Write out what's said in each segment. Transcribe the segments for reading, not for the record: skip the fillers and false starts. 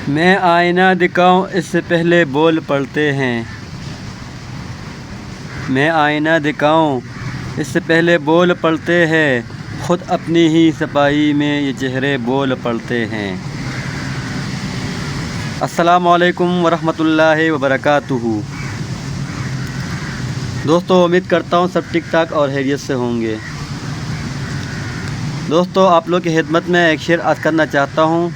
میں آئینہ دکھاؤں اس سے پہلے بول پڑتے ہیں۔ میں آئینہ دکھاؤں اس سے پہلے بول پڑتے ہیں، خود اپنی ہی صفائی میں یہ چہرے بول پڑتے ہیں۔ السلام علیکم ورحمۃ اللہ وبرکاتہ۔ دوستو، امید کرتا ہوں سب ٹھیک ٹھاک اور خیریت سے ہوں گے۔ دوستو، آپ لوگ کی خدمت میں ایک شعر عرض کرنا چاہتا ہوں،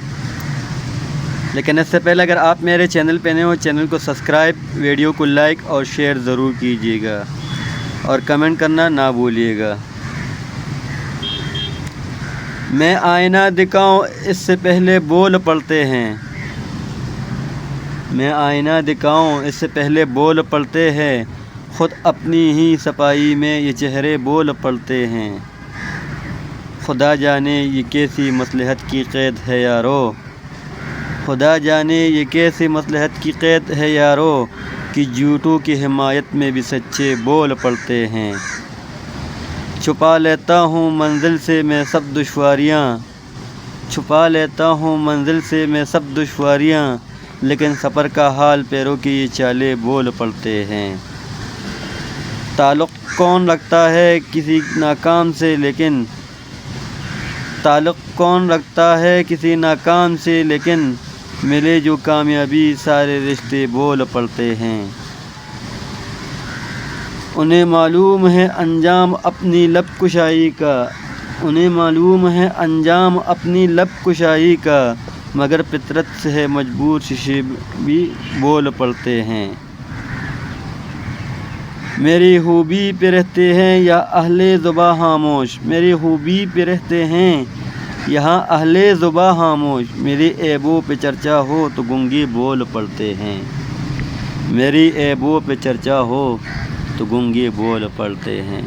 لیکن اس سے پہلے اگر آپ میرے چینل پہ نئے ہو، چینل کو سبسکرائب، ویڈیو کو لائک اور شیئر ضرور کیجیے گا اور کمنٹ کرنا نہ بھولیے گا۔ میں آئینہ دکھاؤں اس سے پہلے بول پڑتے ہیں۔ میں آئینہ دکھاؤں اس سے پہلے بول پڑتے ہیں، خود اپنی ہی صفائی میں یہ چہرے بول پڑتے ہیں۔ خدا جانے یہ کیسی مصلحت کی قید ہے یارو، خدا جانے یہ کیسی مصلحت کی قید ہے یارو، کہ جھوٹوں کی حمایت میں بھی سچے بول پڑتے ہیں۔ چھپا لیتا ہوں منزل سے میں سب دشواریاں، چھپا لیتا ہوں منزل سے میں سب دشواریاں، لیکن سفر کا حال پیروں کی یہ چالے بول پڑتے ہیں۔ تعلق کون رکھتا ہے کسی ناکام سے، لیکن تعلق کون رکھتا ہے کسی ناکام سے، لیکن ملے جو کامیابی سارے رشتے بول پڑتے ہیں۔ انہیں معلوم ہے انجام اپنی لب کشائی کا، انہیں معلوم ہے انجام اپنی لب کشائی کا، مگر فطرت سے ہے مجبور شیشے بھی بول پڑتے ہیں۔ میری خوبی پہ رہتے ہیں یا اہل زباں خاموش، میری خوبی پہ رہتے ہیں یہاں اہل زباں خاموش، میری عیبوں پہ چرچا ہو تو گنگے بول پڑتے ہیں۔ میری عیبوں پہ چرچا ہو تو گنگے بول پڑتے ہیں۔